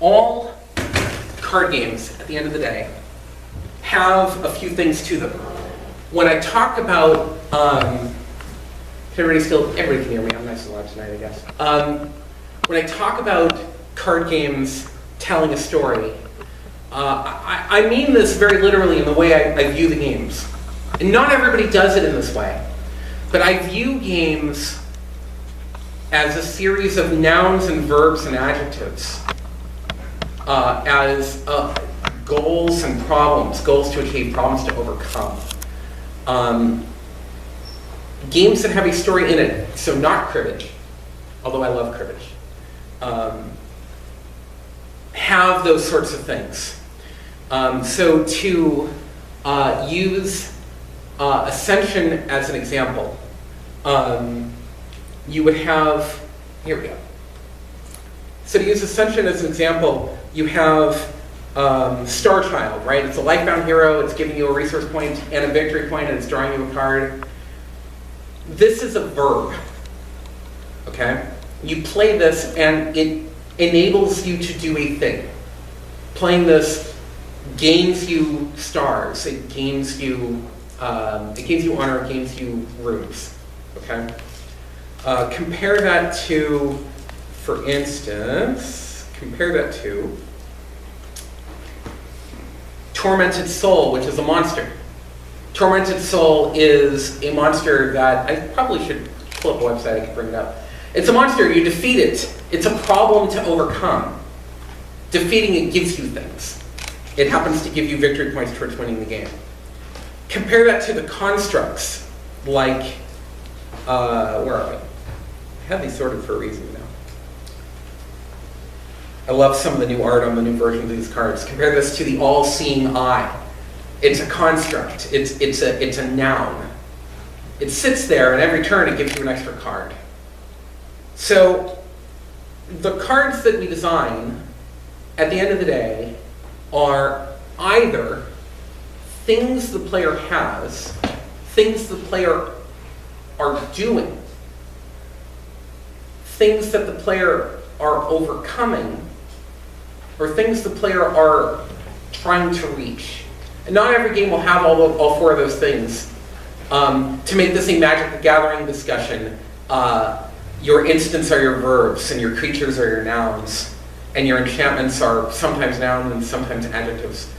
All card games, at the end of the day, have a few things to them. When I talk about, everybody can hear me, I'm nice and loud tonight, I guess. When I talk about card games telling a story, I mean this very literally in the way I view the games. And not everybody does it in this way, but I view games as a series of nouns and verbs and adjectives. As goals and problems, goals to achieve, problems to overcome. Games that have a story in it, so not cribbage, although I love cribbage, have those sorts of things. So to use Ascension as an example, you would have, here we go. So to use Ascension as an example, you have Star Child, right? It's a life-bound hero, it's giving you a resource point and a victory point, and it's drawing you a card. This is a verb, okay? You play this and it enables you to do a thing. Playing this gains you stars, it gains you honor, it gains you runes, okay? Compare that to, for instance, Tormented Soul, which is a monster. Tormented Soul is a monster that, I probably should pull up a website, I can bring it up. It's a monster, you defeat it. It's a problem to overcome. Defeating it gives you things. It happens to give you victory points towards winning the game. Compare that to the constructs, like, where are we? I have these sorted for a reason now. I love some of the new art on the new versions of these cards. Compare this to the all-seeing eye. It's a construct. It's a noun. It sits there, and every turn it gives you an extra card. So the cards that we design, at the end of the day, are either things the player has, things the player are doing, things that the player are overcoming, or things the player are trying to reach. And not every game will have all four of those things. To make this a Magic the Gathering discussion, your instants are your verbs, and your creatures are your nouns, and your enchantments are sometimes nouns and sometimes adjectives,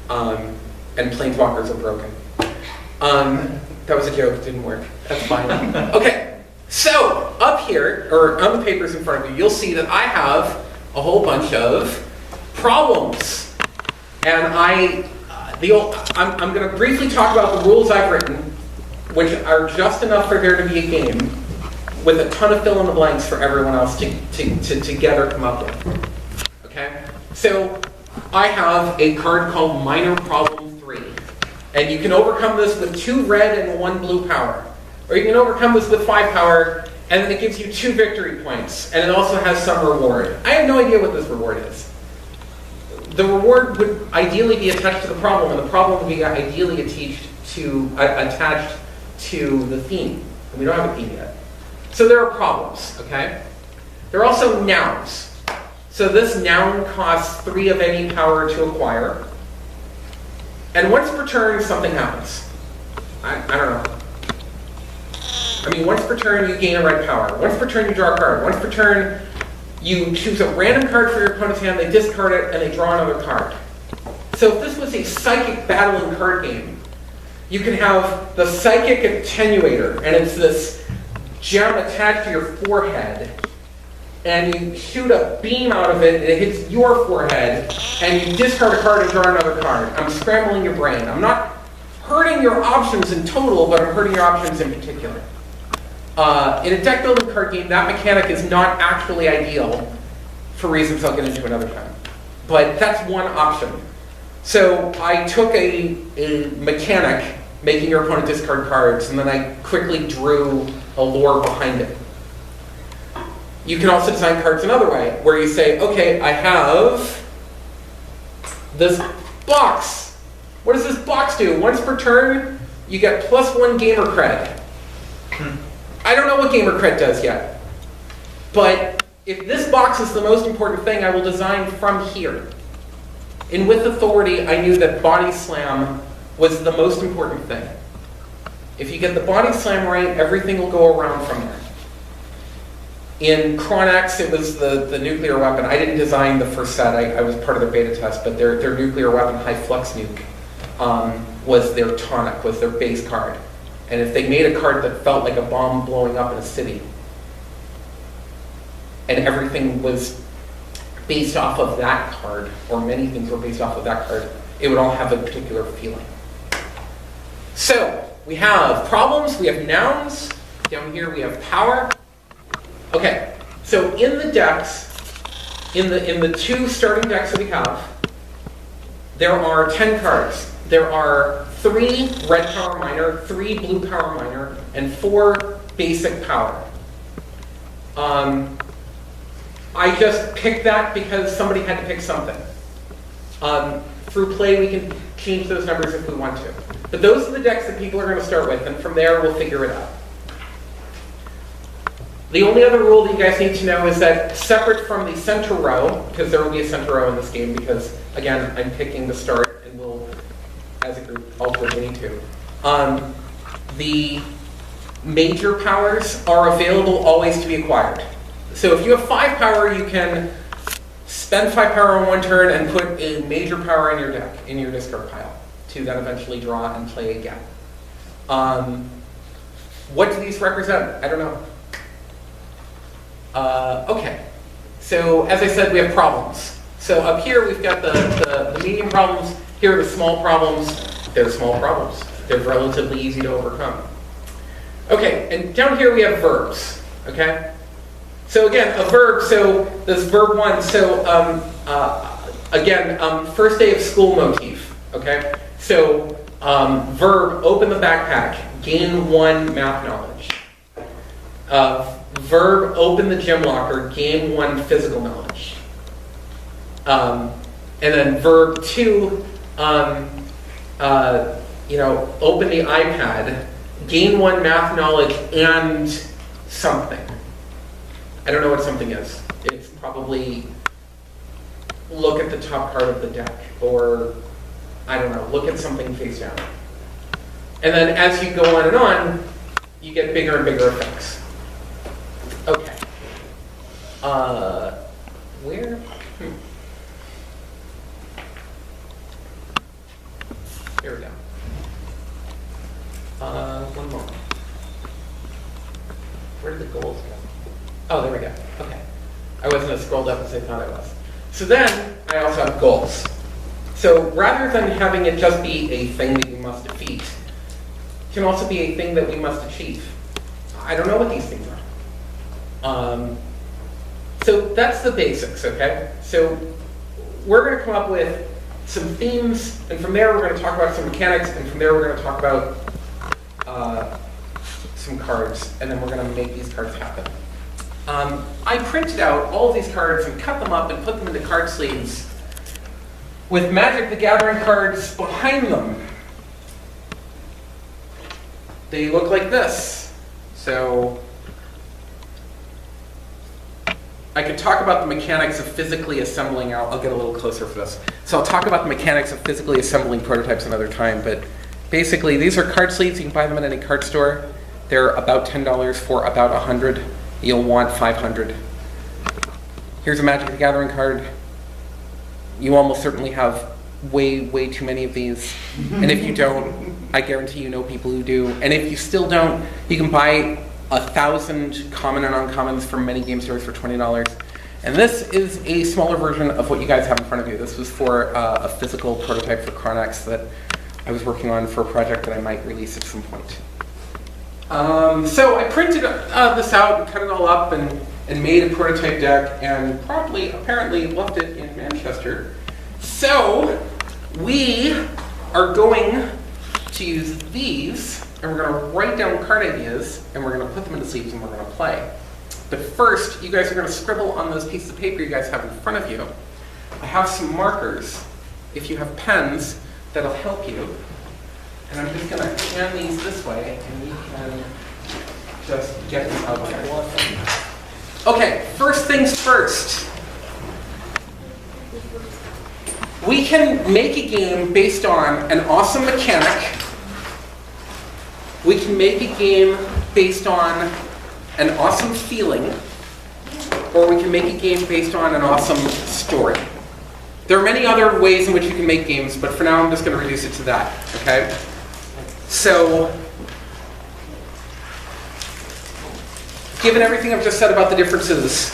and planeswalkers are broken. That was a joke, it didn't work. That's fine. Okay, so up here, or on the papers in front of you, you'll see that I have a whole bunch of problems. And I'm going to briefly talk about the rules I've written, which are just enough for there to be a game, with a ton of fill-in-the-blanks for everyone else to together come up with. Okay? So I have a card called Minor Problem 3. And you can overcome this with 2 red and 1 blue power. Or you can overcome this with 5 power, and then it gives you 2 victory points. And it also has some reward. I have no idea what this reward is. The reward would ideally be attached to the problem, and the problem would be ideally attached to the theme. And we don't have a theme yet. So there are problems, okay? There are also nouns. So this noun costs 3 of any power to acquire. And once per turn, something happens. I don't know. I mean, once per turn, you gain a red power. Once per turn, you draw a card. Once per turn, you choose a random card for your opponent's hand, they discard it, and they draw another card. So if this was a psychic battling card game, you can have the Psychic Attenuator, and it's this gem attached to your forehead, and you shoot a beam out of it, and it hits your forehead, and you discard a card and draw another card. I'm scrambling your brain. I'm not hurting your options in total, but I'm hurting your options in particular. in a deck building card game, that mechanic is not actually ideal for reasons I'll get into another time. But that's one option. So I took a mechanic, making your opponent discard cards, and then I quickly drew a lore behind it. You can also design cards another way, where you say, okay, I have this box. What does this box do? Once per turn, you get +1 gamer cred. I don't know what gamer cred does yet. But if this box is the most important thing, I will design from here. And with authority, I knew that body slam was the most important thing. If you get the body slam right, everything will go around from there. In Chronax, it was the nuclear weapon. I didn't design the first set. I was part of their beta test, but their nuclear weapon, High Flux Nuke, was their tonic, was their base card. And if they made a card that felt like a bomb blowing up in a city, and everything was based off of that card, or many things were based off of that card, it would all have a particular feeling. So, we have problems, we have nouns, down here we have power. Okay, so in the decks, in the 2 starting decks that we have, there are 10 cards. There are 3 red power minor, 3 blue power minor, and 4 basic power. I just picked that because somebody had to pick something. Through play, we can change those numbers if we want to. But those are the decks that people are going to start with, and from there, we'll figure it out. The only other rule that you guys need to know is that separate from the center row, because there will be a center row in this game, because, again, I'm picking the start, and we'll, as a group, alter if we need to. The major powers are available always to be acquired. So if you have 5 power, you can spend 5 power on one turn and put a major power in your deck, in your discard pile, to then eventually draw and play again. What do these represent? I don't know. Okay, so as I said, we have problems. So up here we've got the medium problems, here are the small problems. They're small problems. They're relatively easy to overcome. Okay, and down here we have verbs, okay? So again, a verb, so this verb 1, so again, first day of school motif, okay? So verb, open the backpack, gain 1 math knowledge. Verb, open the gym locker, gain 1 physical knowledge. And then verb 2, open the iPad, gain 1 math knowledge and something. I don't know what something is. It's probably look at the top card of the deck, or I don't know, look at something face down. And then as you go on and on, you get bigger and bigger effects. Okay. Where? Here we go. One more. Where did the goals go? Oh, there we go. Okay. I wasn't as scrolled up as I thought I was. So then, I also have goals. So rather than having it just be a thing that you must defeat, it can also be a thing that we must achieve. I don't know what these things are. So that's the basics, okay? So we're going to come up with some themes, and from there we're going to talk about some mechanics, and from there we're going to talk about some cards, and then we're going to make these cards happen. I printed out all of these cards and cut them up and put them into card sleeves with Magic the Gathering cards behind them. They look like this. So I could talk about the mechanics of physically assembling. I'll get a little closer for this. So I'll talk about the mechanics of physically assembling prototypes another time, but basically these are card sleeves. You can buy them at any card store. They're about $10 for about 100. You'll want 500. Here's a Magic the Gathering card. You almost certainly have way too many of these. And if you don't, I guarantee you know people who do. And if you still don't, you can buy 1,000 common and uncommons from many game stores for $20. And this is a smaller version of what you guys have in front of you. This was for a physical prototype for Chronax that I was working on for a project that I might release at some point. So I printed this out and cut it all up and made a prototype deck and apparently left it in Manchester. So we are going to use these and we're going to write down card ideas and we're going to put them into sleeves and we're going to play. But first, you guys are going to scribble on those pieces of paper you guys have in front of you. I have some markers. If you have pens, that'll help you. And I'm just going to hand these this way, and you can just get them out there. Okay, first things first. We can make a game based on an awesome mechanic. We can make a game based on an awesome feeling. Or we can make a game based on an awesome story. There are many other ways in which you can make games, but for now I'm just going to reduce it to that, okay? So, given everything I've just said about the differences,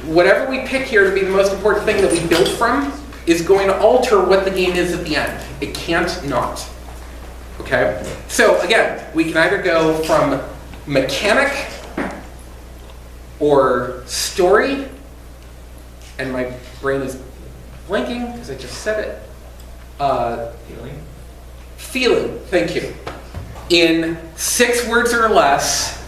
whatever we pick here to be the most important thing that we build from is going to alter what the game is at the end. It can't not, okay? So again, we can either go from mechanic or story, and my brain is blinking because I just said it. Feeling, thank you. In 6 words or less,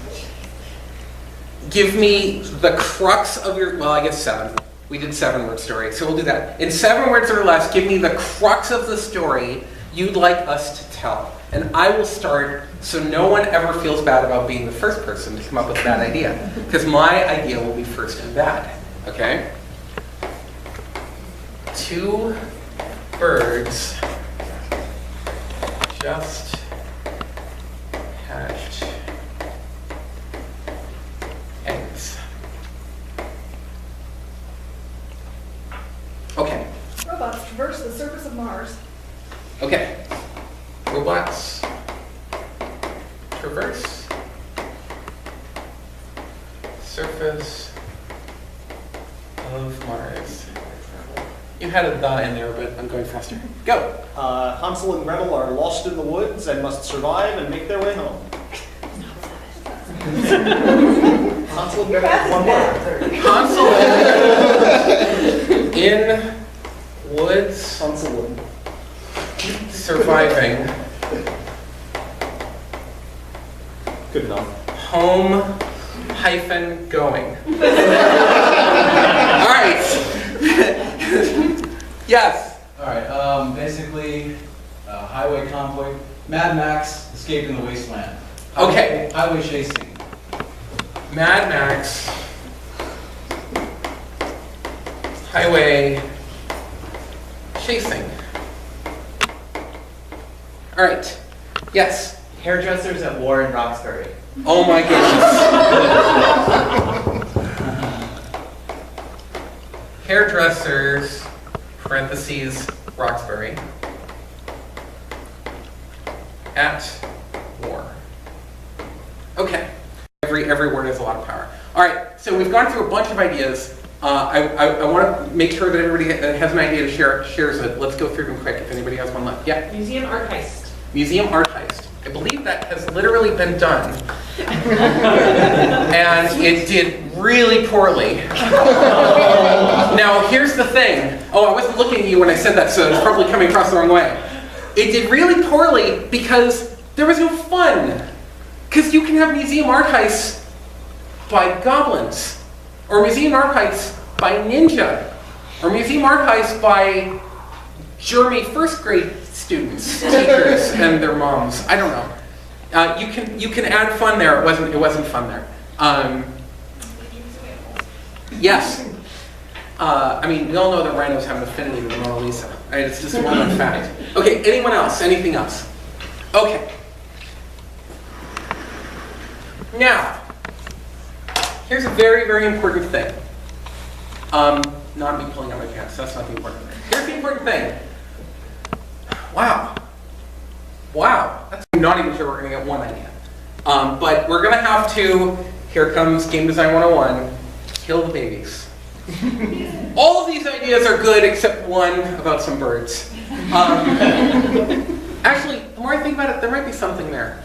give me the crux of your, well, I guess 7. We did 7-word story, so we'll do that. In 7 words or less, give me the crux of the story you'd like us to tell. And I will start so no one ever feels bad about being the first person to come up with that idea. Because my idea will be first and bad, okay? 2 birds just hatched eggs. Okay. Robots traverse the surface of Mars. Okay. Robots traverse surface of Mars. You had a "the" in there, but I'm going faster. Go. Hansel and Gretel are lost in the woods and must survive and make their way home. Hansel and Gretel is one word. Hansel in woods Hansel and surviving good enough. home hyphen going. All right. Yes. All right. Basically, highway conflict. Mad Max escaping the wasteland. Okay. Highway chasing. Mad Max. Highway chasing. All right. Yes. Hairdressers at war in Roxbury. Oh my goodness. Hairdressers, parentheses, Roxbury, at war. Okay. Every word has a lot of power. All right, so we've gone through a bunch of ideas. I want to make sure that everybody that has an idea shares it. Let's go through them quick if anybody has one left. Yeah? Museum art heist. Museum art heist. I believe that has literally been done. And it did really poorly. Now, here's the thing. Oh, I wasn't looking at you when I said that, so it's probably coming across the wrong way. It did really poorly because there was no fun. Because you can have museum art heists by goblins, or museum art heists by ninja, or museum art heists by German first grade students, teachers, and their moms. I don't know. You can add fun there. It wasn't fun there. Yes. I mean, we all know that rhinos have an affinity with the Mona Lisa. Right? It's just a well-known fact. Okay. Anyone else? Anything else? Okay. Now, here's a very, very important thing. Not me pulling out my pants. That's not the important thing. Here's the important thing. Wow. Wow. I'm not even sure we're going to get one idea. But we're going to have to, here comes Game Design 101, kill the babies. All of these ideas are good except one about some birds. Actually, the more I think about it, there might be something there.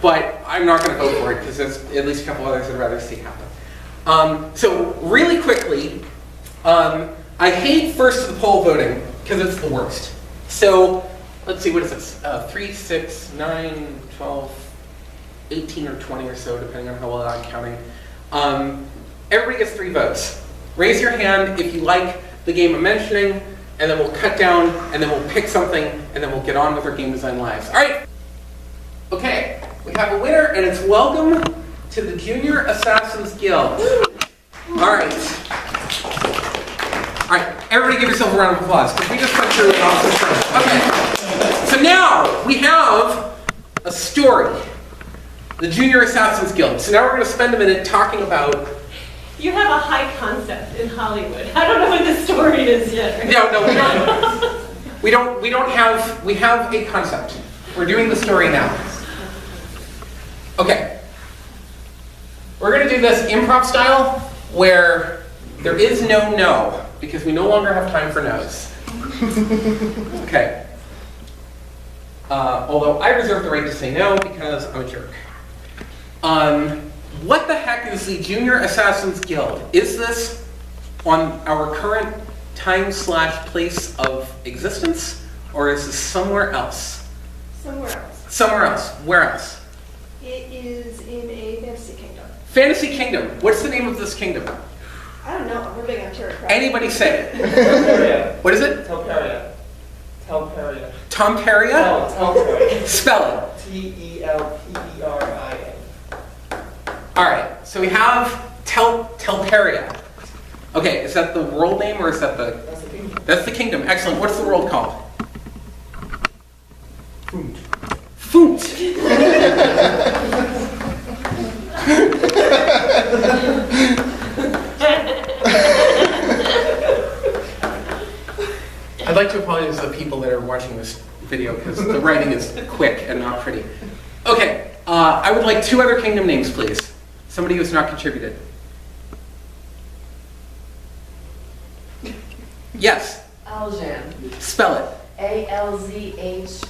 But I'm not going to go for it because there's at least a couple others I'd rather see happen. So really quickly, I hate first to the poll voting because it's the worst. So let's see, what is this? 3, 6, 9, 12, 18 or 20 or so, depending on how well I'm counting. Everybody gets 3 votes. Raise your hand if you like the game I'm mentioning, and then we'll cut down, and then we'll pick something, and then we'll get on with our game design lives. All right. Okay, we have a winner, and it's welcome to the Junior Assassins Guild. All right. All right, everybody give yourself a round of applause, because we just went through an awesome thing. Okay, so now we have a story. The Junior Assassins Guild. So now we're going to spend a minute talking about... You have a high concept in Hollywood. I don't know what the story is yet. No, we don't. We have a concept. We're doing the story now. Okay. We're going to do this improv style, where there is no, because we no longer have time for no's. Okay. Although I reserve the right to say no, because I'm a jerk. What the heck is the Junior Assassins Guild? Is this on our current time/place of existence, or is this somewhere else? Somewhere else. Somewhere else. Where else? It is in a fantasy kingdom. Fantasy Kingdom. What's the name of this kingdom? I don't know. We're big on tarot cards. Anybody say it. Telperia. What is it? Telperia. Telperia. Tomperia? Telperia. Spell it. Telperia. All right. So we have Telperia. Okay. Is that the world name, or is that the? That's the kingdom. That's the kingdom. Excellent. What's the world called? Food. Foont. I'd like to apologize to the people that are watching this video because the writing is quick and not pretty. Okay, I would like 2 other kingdom names, please. Somebody who's not contributed. Yes, Alzan. spell it. Alzhan.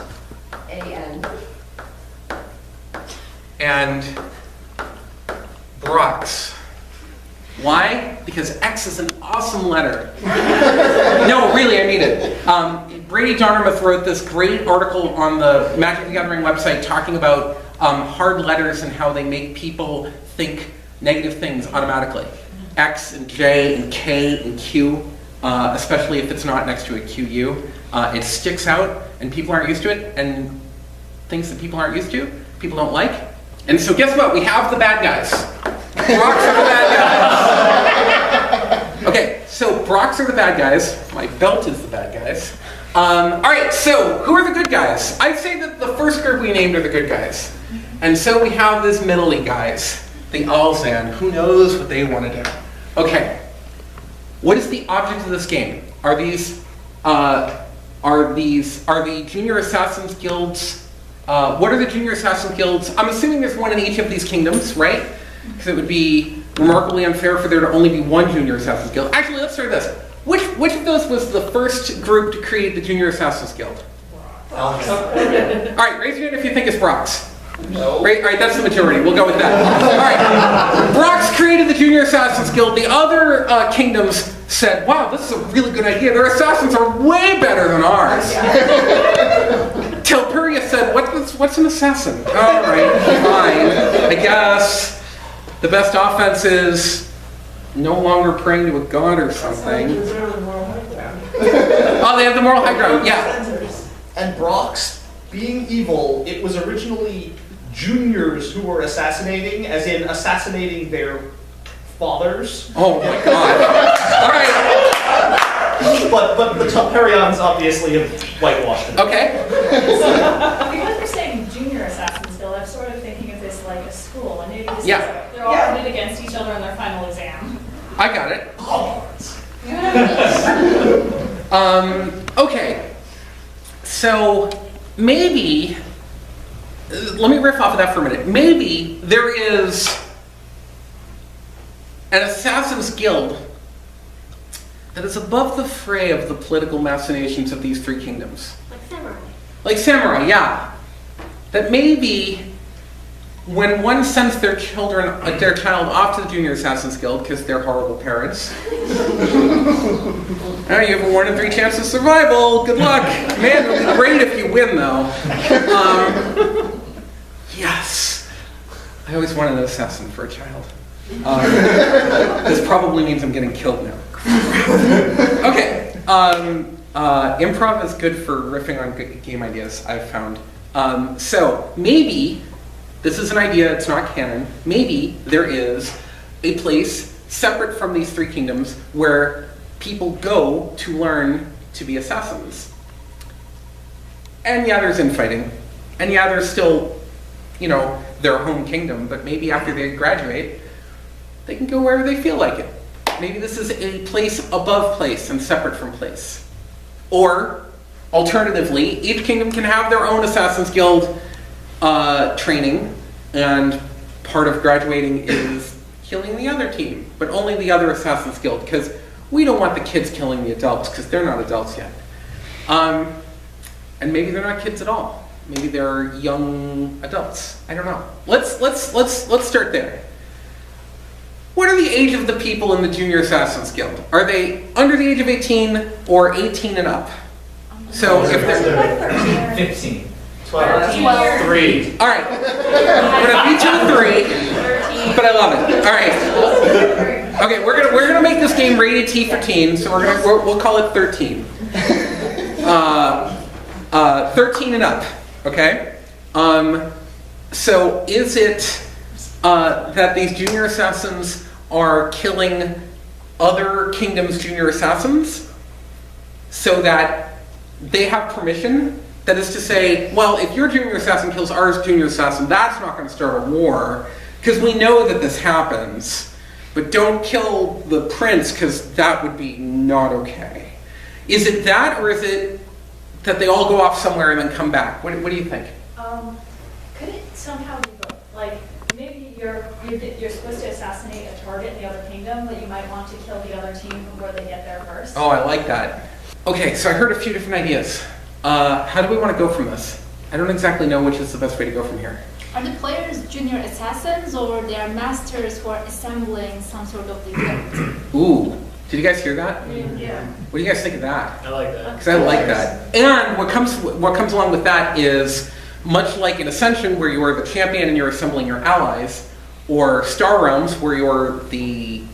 And Brox. Why? Because X is an awesome letter. No, really, I mean it. Brady Dartmouth wrote this great article on the Magic the Gathering website talking about hard letters and how they make people think negative things automatically. X and J and K and Q, especially if it's not next to a QU. It sticks out and people aren't used to it, and things that people aren't used to, people don't like. And so guess what? We have the bad guys. Brox are the bad guys. Okay, so Brox are the bad guys. My belt is the bad guys. All right, so who are the good guys? I'd say that the first group we named are the good guys. And so we have these middle-y guys, the Alzan. Who knows what they want to do? Okay, what is the object of this game? Are the Junior Assassins Guilds? What are the Junior Assassin Guilds? I'm assuming there's one in each of these kingdoms, right? Because it would be remarkably unfair for there to only be one Junior Assassin's Guild. Actually, let's start this. Which of those was the first group to create the Junior Assassin's Guild? All right, raise your hand if you think it's Brox. No. Right, all right, that's the majority. We'll go with that. All right, Brox created the Junior Assassin's Guild. The other kingdoms said, wow, this is a really good idea. Their assassins are way better than ours. Telperia said, what's an assassin? All right, fine. I guess the best offense is no longer praying to a god or something. Oh, they have the moral high ground, yeah. And Brox, being evil, it was originally juniors who were assassinating, as in assassinating their fathers. Oh my god. All right. But the Telperians obviously have whitewashed it. Okay. Because we're saying Junior Assassin's Guild, I'm sort of thinking of this like a school, and maybe this Yeah. is like, they're all pitted against each other in their final exam. I got it. Okay. So maybe, let me riff off of that for a minute. Maybe there is an assassin's guild that is above the fray of the political machinations of these 3 kingdoms. Like samurai. Like samurai, yeah. That maybe when one sends their child off to the Junior Assassin's Guild because they're horrible parents. Now you have a 1 in 3 chance of survival. Good luck. Man, it'll be great if you win, though. Yes. I always wanted an assassin for a child. This probably means I'm getting killed now. Okay. Improv is good for riffing on good game ideas, I've found. So maybe, this is an idea, it's not canon, maybe there is a place separate from these 3 kingdoms where people go to learn to be assassins. And yeah, there's infighting. And yeah, there's still, you know, their home kingdom, but maybe after they graduate, they can go wherever they feel like it. Maybe this is a place above place and separate from place. Or, alternatively, each kingdom can have their own Assassin's Guild training, and part of graduating is killing the other team, but only the other Assassin's Guild, because we don't want the kids killing the adults, because they're not adults yet. And maybe they're not kids at all. Maybe they're young adults. I don't know. Let's start there. What are the age of the people in the Junior Assassin's Guild? Are they under the age of 18 or 18 and up? So if they're 15. 12. 3. all right, we're gonna beat you to 3, but I love it. All right, okay, we're gonna make this game rated T for teen, so we'll call it 13. 13 and up. Okay. So is it that these junior assassins are killing other kingdoms' junior assassins so that they have permission? That is to say, well, if your junior assassin kills our junior assassin, that's not going to start a war, because we know that this happens. But don't kill the prince, because that would be not okay. Is it that, or is it that they all go off somewhere and then come back? What do you think? Could it somehow be both? Like, maybe you're supposed to assassinate a target in the other kingdom, but you might want to kill the other team before they get there first. Oh, I like that. Okay, so I heard a few different ideas. How do we want to go from this? I don't exactly know which is the best way to go from here. Are the players junior assassins, or they are masters who are assembling some sort of the guild? Ooh, did you guys hear that? Yeah. What do you guys think of that? I like that. Because I like that. And what comes along with that is, much like in Ascension, where you are the champion and you're assembling your allies, or Star Realms, where you're the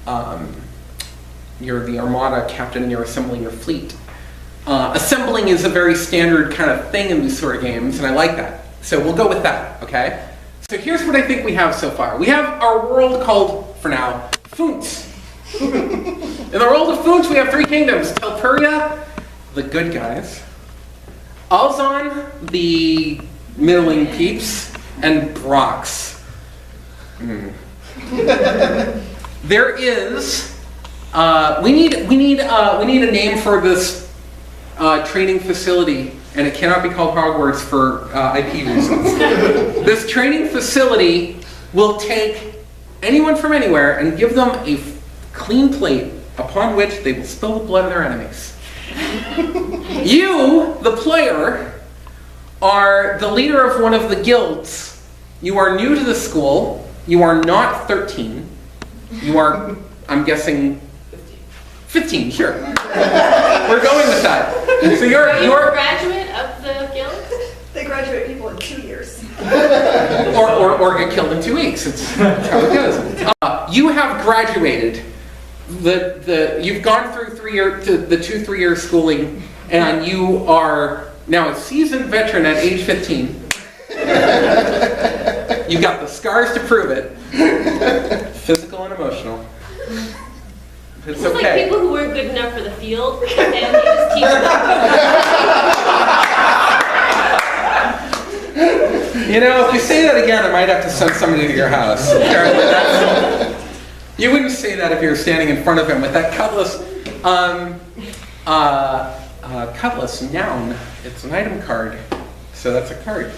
Armada captain and you're assembling your fleet. Assembling is a very standard kind of thing in these sort of games, and I like that. So we'll go with that, okay? So here's what I think we have so far. We have our world called, for now, Foont. In the world of Foont, we have 3 kingdoms. Telpuria, the good guys. Alzon, the middling peeps. And Brox. There is, we need a name for this training facility, and it cannot be called Hogwarts for IP reasons. This training facility will take anyone from anywhere and give them a clean plate upon which they will spill the blood of their enemies. You, the player, are the leader of one of the guilds. You are new to the school. You are not 13. You are, I'm guessing, 15, sure. We're going with that. So you're a graduate of the guild? They graduate people in 2 years. or get killed in 2 weeks. That's how it goes. You have graduated. You've gone through the 2 3-year schooling, and you are now a seasoned veteran at age 15. You've got the scars to prove it. Physical and emotional. It's like okay. people who weren't good enough for the field, and you just teach them. You know, if you say that again, I might have to send somebody to your house. You wouldn't say that if you were standing in front of him with that cutlass. Cutlass, noun. It's an item card, so that's a card.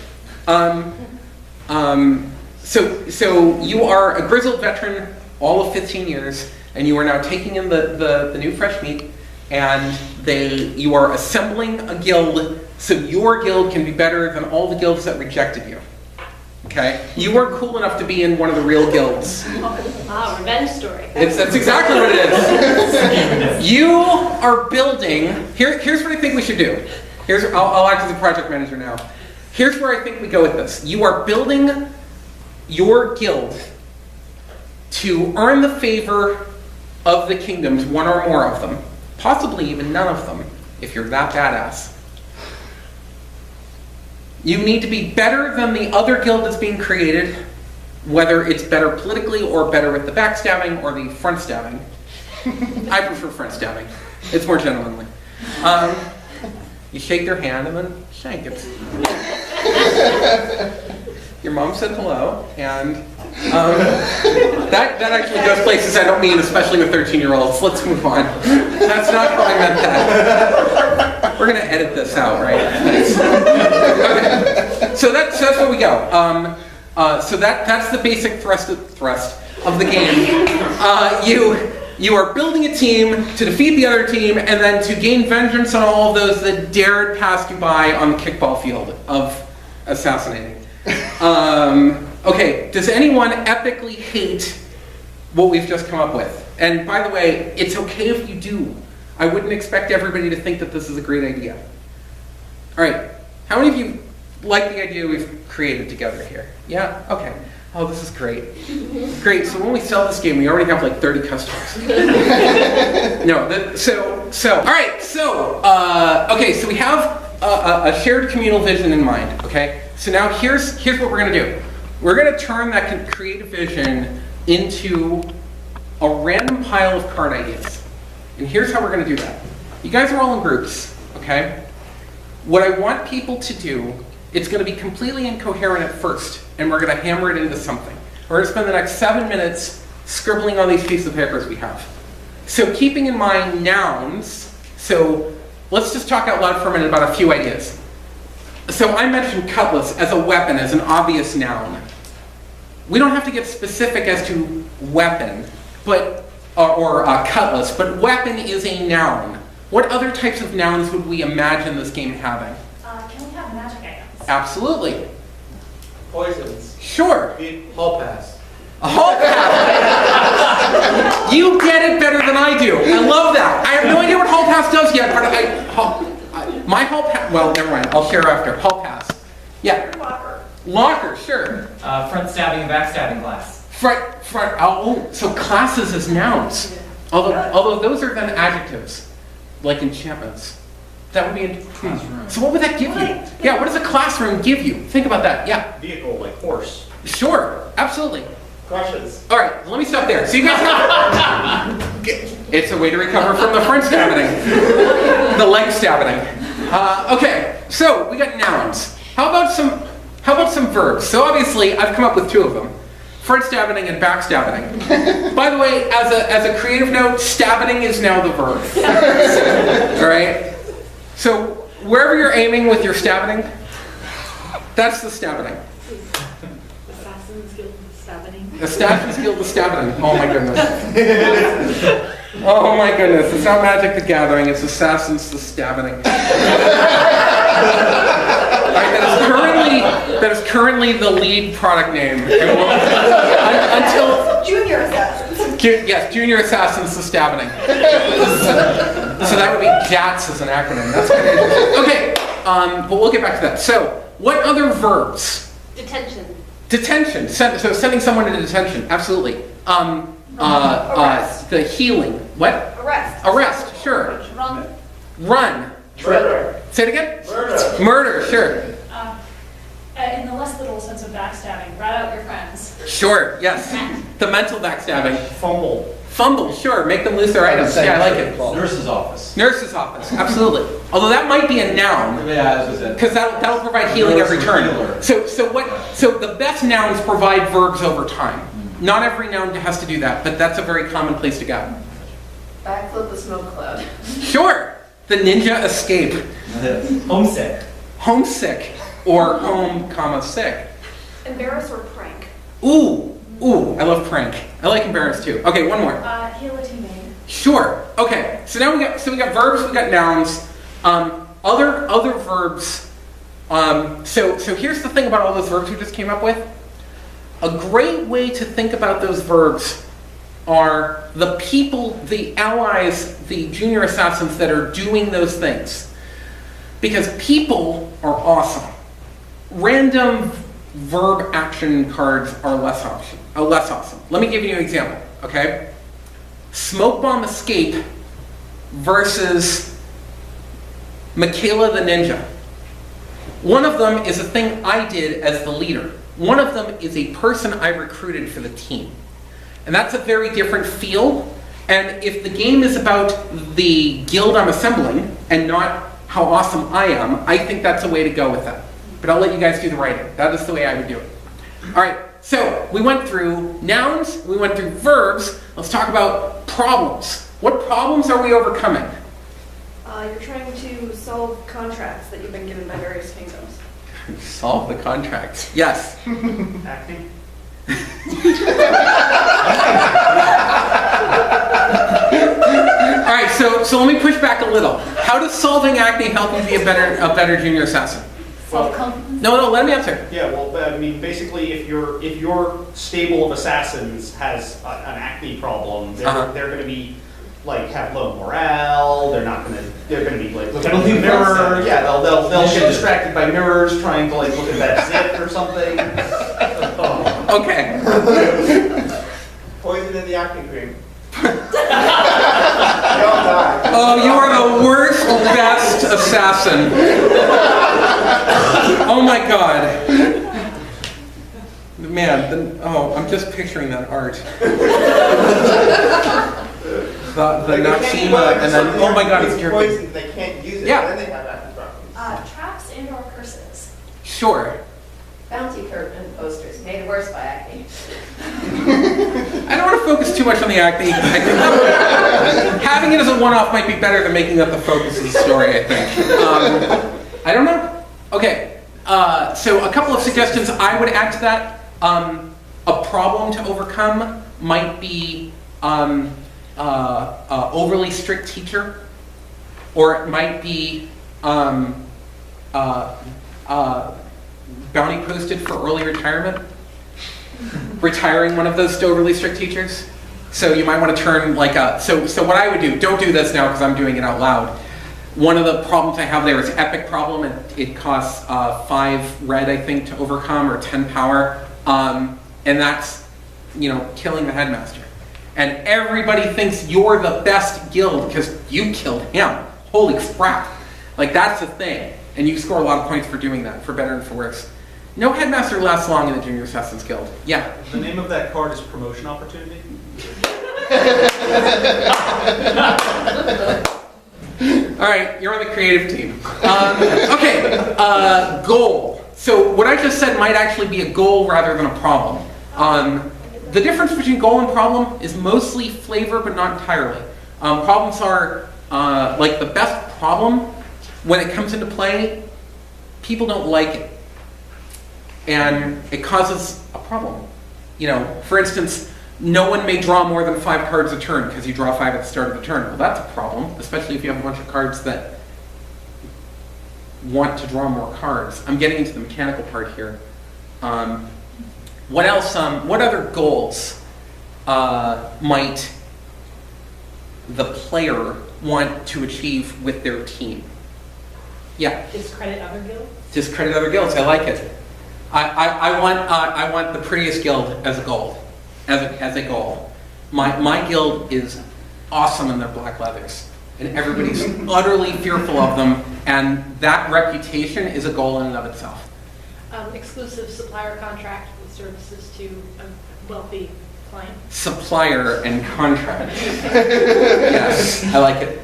So you are a grizzled veteran, all of 15 years, and you are now taking in the new fresh meat, and you are assembling a guild So your guild can be better than all the guilds that rejected you. Okay? You weren't cool enough to be in one of the real guilds. Ah, revenge story. That's exactly what it is. You are building, here's what I think we should do. I'll act as a project manager now. Here's where I think we go with this. You are building your guild to earn the favor of the kingdoms, one or more of them. Possibly even none of them, if you're that badass. You need to be better than the other guild that's being created, whether it's better politically or better with the backstabbing or the front stabbing. I prefer front stabbing. It's more gentlemanly. You shake their hand and then shank it. Your mom said hello, and that actually goes places I don't mean, especially with 13-year-olds. Let's move on. That's not how I meant that. We're going to edit this out, right? Okay. So that's where we go. So that's the basic thrust of the game. You are building a team to defeat the other team and then to gain vengeance on all of those that dared pass you by on the kickball field of assassinating. Okay, does anyone epically hate what we've just come up with? And by the way, it's okay if you do. I wouldn't expect everybody to think that this is a great idea. All right, how many of you like the idea we've created together here? Yeah? Okay. Oh, this is great. Great, so when we sell this game, we already have like 30 customers. No, all right, okay, so we have a shared communal vision in mind, okay? So now here's what we're gonna do. We're gonna turn that creative vision into a random pile of card ideas. And here's how we're gonna do that. You guys are all in groups, okay? What I want people to do, it's gonna be completely incoherent at first, and we're gonna hammer it into something. We're gonna spend the next 7 minutes scribbling on these pieces of papers we have. So keeping in mind nouns, so let's just talk out loud for a minute about a few ideas. So I mentioned cutlass as a weapon, as an obvious noun. We don't have to get specific as to weapon, but or cutlass, but weapon is a noun. What other types of nouns would we imagine this game having? Can we have magic items? Absolutely. Poisons. Sure. Hall pass. A hall pass. You get it better than I do. I love that. I have no idea what hall pass does yet, but my hall pass. Well, never mind. I'll share after. Hall pass. Yeah. Locker. Locker. Sure. Front stabbing and backstabbing class. Front. Oh, so classes as nouns. Although those are then adjectives, like enchantments. That would be classroom. So what would that give you? Yeah. What does a classroom give you? Think about that. Yeah. Vehicle, like horse. Sure. Absolutely. Crushes. All right, let me stop there. So you guys have... It's a way to recover from the front stabbing. The leg stabbing. Okay, so we got nouns. How about some verbs? So obviously, I've come up with 2 of them. Front stabbing and back stabbing. By the way, as a creative note, stabbing is now the verb. All right? So wherever you're aiming with your stabbing, that's the stabbing. Assassin's Guild stabbing. Assassin's Guild of Stabbing. Oh my goodness. Oh my goodness. It's not Magic the Gathering, it's Assassins the Stabbing. Alright, that is currently the lead product name. Until Junior Assassins. yes, Junior Assassins the Stabbing. So that would be JATS as an acronym. That's kind of interesting. Okay, but we'll get back to that. So, what other verbs? Detention. Detention. So sending someone to detention. Absolutely. Arrest. The healing. What? Arrest. Arrest. Sure. Run. Run. Murder. Say it again. Murder. Murder. Sure. In the less literal sense of backstabbing, rat out your friends. Sure. Yes. The mental backstabbing. Fumble. Fumble. Sure. Make them lose their items. Yeah, I like it. Nurse's office. Nurse's office. Absolutely. Although that might be a noun. Yeah, as I said. Because that'll provide healing every turn. So the best nouns provide verbs over time. Not every noun has to do that, but that's a very common place to go. Backflip the smoke cloud. Sure. The ninja escape. Homesick. Homesick or home, comma, sick. Embarrass or prank. Ooh, I love prank. I like embarrass too. Okay, one more. Heal a teammate. Sure. Okay. So now we got verbs, we got nouns. Other verbs. So here's the thing about all those verbs we just came up with. A great way to think about those verbs are the people, the allies, the junior assassins that are doing those things. Because people are awesome. Random verb action cards are less awesome. Let me give you an example, okay? Smoke bomb escape versus Michaela the Ninja. One of them is a thing I did as the leader. One of them is a person I recruited for the team. And that's a very different feel. And if the game is about the guild I'm assembling and not how awesome I am, I think that's a way to go with that. But I'll let you guys do the writing. That is the way I would do it. All right, so we went through nouns, we went through verbs. Let's talk about problems. What problems are we overcoming? You're trying to solve contracts that you've been given by various kingdoms. Solve the contracts. Yes. Acting. All right, so let me push back a little. How does solving acne help you be a better junior assassin? Self-confidence. No, let me answer. Yeah, well, I mean, basically, if your stable of assassins has an acne problem, they're going to be like have low morale. They're going to be like looking at the mirror. Yeah, they'll get distracted by mirrors, trying to like look at that zip or something. Okay. Poison in the acne cream. Oh, you are the worst, best assassin. Oh my god. Man, I'm just picturing that art. The Naxima, and then, oh my god, it's poison. They can't use it. Yeah. Then they have acne problems. Traps and/or curses. Sure. Bounty curtain posters made worse by acne. I don't want to focus too much on the acne. I think having it as a one-off might be better than making that the focus of the story, I think. I don't know. Okay, so a couple of suggestions I would add to that. A problem to overcome might be overly strict teacher, or it might be bounty posted for early retirement. Retiring one of those overly strict teachers. So you might want to turn like so what I would do, don't do this now because I'm doing it out loud. One of the problems I have there is epic problem. It costs 5 red, I think, to overcome, or 10 power. And that's, killing the headmaster. And everybody thinks you're the best guild because you killed him. Holy crap. Like, that's the thing. And you score a lot of points for doing that, for better and for worse. No headmaster lasts long in the Junior Assassins Guild. Yeah? The name of that card is Promotion Opportunity. All right, you're on the creative team. Okay, goal. So what I just said might actually be a goal rather than a problem. The difference between goal and problem is mostly flavor, but not entirely. Problems are, like the best problem, when it comes into play, people don't like it. And it causes a problem. For instance, no one may draw more than 5 cards a turn because you draw 5 at the start of the turn. Well, that's a problem, especially if you have a bunch of cards that want to draw more cards. I'm getting into the mechanical part here. What else? What other goals might the player want to achieve with their team? Yeah. Discredit other guilds? Discredit other guilds. I like it. I want the prettiest guild as a goal. As a goal. My guild is awesome in their black leathers, and everybody's utterly fearful of them, and that reputation is a goal in and of itself. Exclusive supplier contract with services to a wealthy client. Supplier and contract. Yes, I like it.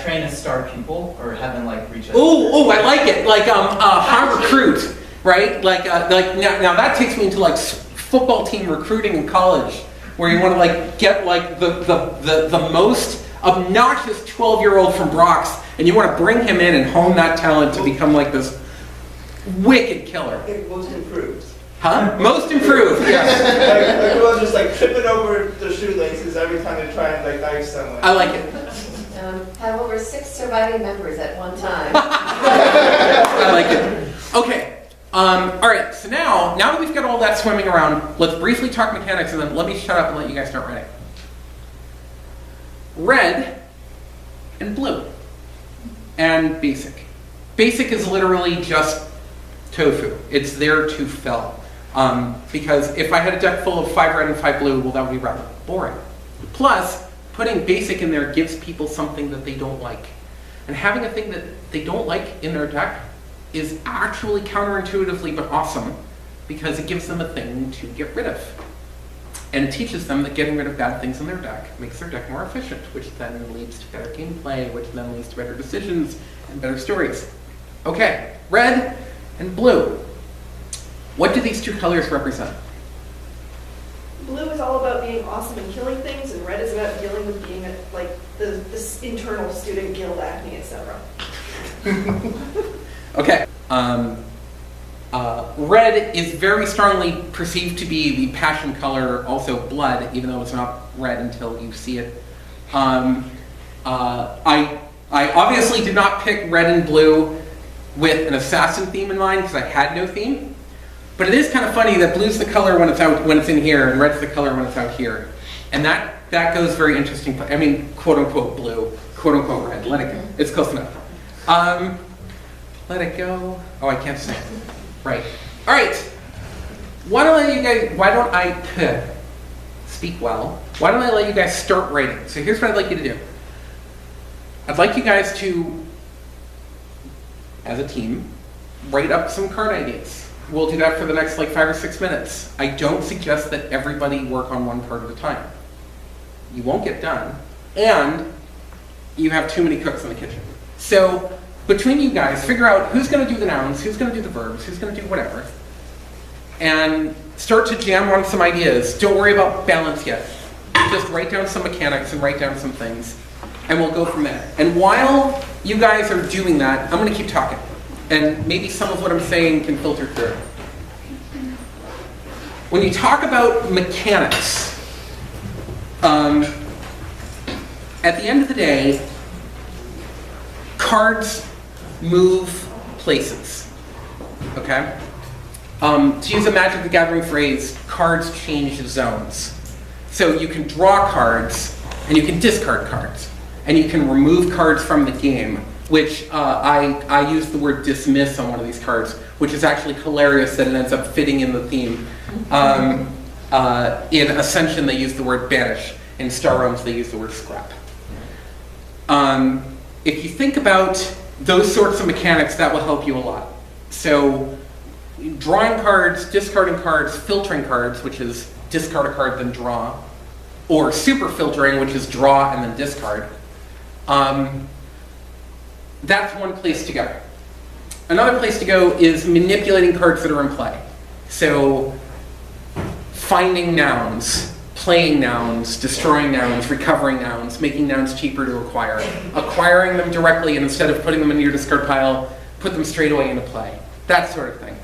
Train a star pupil, or have them reach a... Oh, I like it. Like high recruit, right? Like now that takes me into football team recruiting in college, where you want to get the most obnoxious 12-year-old from Brox, and you want to bring him in and hone that talent to become this wicked killer. Most improved. Huh? Most improved. Yes. Everyone's just tripping over their shoelaces every time they try and dice someone. I like it. Have over 6 surviving members at one time. I like it. Okay. All right. So now that we've got all that swimming around, let's briefly talk mechanics, and then let me shut up and let you guys start writing. Red and blue, and basic. Basic is literally just tofu. It's there to fill. Because if I had a deck full of 5 red and 5 blue, well, that would be rather boring. Plus, putting basic in there gives people something that they don't like. And having a thing that they don't like in their deck is actually counterintuitively but awesome, because it gives them a thing to get rid of. And it teaches them that getting rid of bad things in their deck makes their deck more efficient, which then leads to better gameplay, which then leads to better decisions and better stories. Okay, red and blue. What do these two colors represent? Blue is all about being awesome and killing things, and red is about dealing with being like this internal student guild acne, etc. Okay. Red is very strongly perceived to be the passion color, also blood, even though it's not red until you see it. I obviously did not pick red and blue with an assassin theme in mind because I had no theme. But it is kind of funny that blue's the color when it's in here, and red's the color when it's out here. And that goes very interesting. I mean, quote unquote blue, quote unquote red. Let it go. It's close enough. Let it go. Oh, I can't say it. Right. All right. Why don't I speak well? Why don't I let you guys start writing? So here's what I'd like you to do. I'd like you guys to, as a team, write up some card ideas. We'll do that for the next 5 or 6 minutes. I don't suggest that everybody work on one card at a time. You won't get done, and you have too many cooks in the kitchen. So between you guys, figure out who's going to do the nouns, who's going to do the verbs, who's going to do whatever, and start to jam on some ideas. Don't worry about balance yet. Just write down some mechanics and write down some things, and we'll go from there. And while you guys are doing that, I'm going to keep talking. And maybe some of what I'm saying can filter through. When you talk about mechanics, at the end of the day, cards move places, okay? To use a Magic the Gathering phrase, cards change zones. So you can draw cards, and you can discard cards, and you can remove cards from the game, which I used the word dismiss on one of these cards, which is actually hilarious that it ends up fitting in the theme. In Ascension, they use the word banish. In Star Realms, they use the word scrap. If you think about those sorts of mechanics, that will help you a lot. So drawing cards, discarding cards, filtering cards, which is discard a card then draw, or super filtering, which is draw and then discard. That's one place to go. Another place to go is manipulating cards that are in play. So finding nouns, playing nouns, destroying nouns, recovering nouns, making nouns cheaper to acquire, acquiring them directly, and instead of putting them in your discard pile, put them straight away into play. That sort of thing.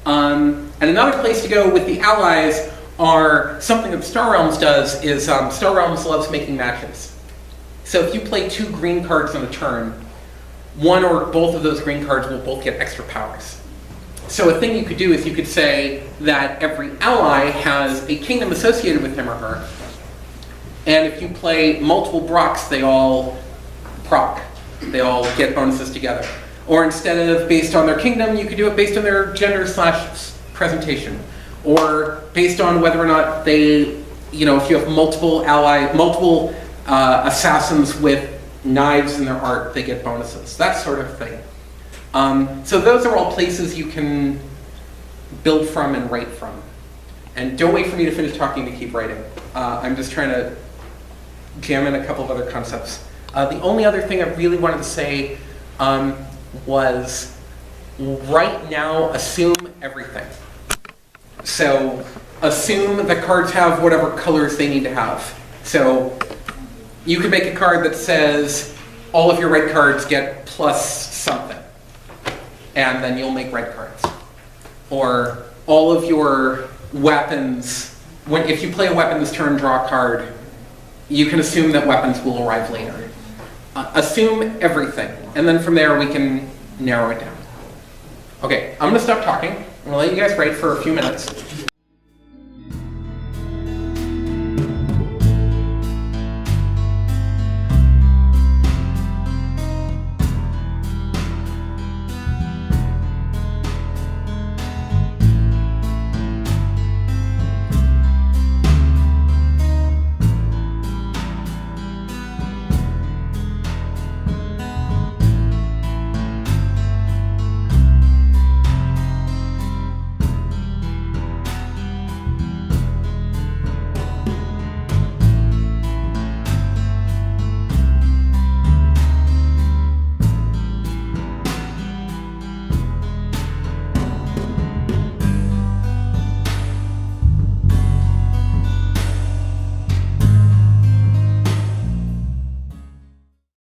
And another place to go with the allies are something that Star Realms does is Star Realms loves making matches. So if you play 2 green cards on a turn, one or both of those green cards will both get extra powers. So a thing you could do is you could say that every ally has a kingdom associated with him or her, and if you play multiple Brocks, they all proc. They all get bonuses together. Or instead of based on their kingdom, you could do it based on their gender/presentation. Or based on whether or not they, if you have multiple assassins with knives in their art, they get bonuses. That sort of thing. So those are all places you can build from and write from. And don't wait for me to finish talking to keep writing. I'm just trying to jam in a couple of other concepts. The only other thing I really wanted to say was right now assume everything. So assume the cards have whatever colors they need to have. So you could make a card that says all of your red cards get plus something, and then you'll make red cards. Or all of your weapons, if you play a weapon this turn, draw a card, you can assume that weapons will arrive later. Assume everything, and then from there we can narrow it down. Okay, I'm gonna stop talking. I'm gonna let you guys write for a few minutes.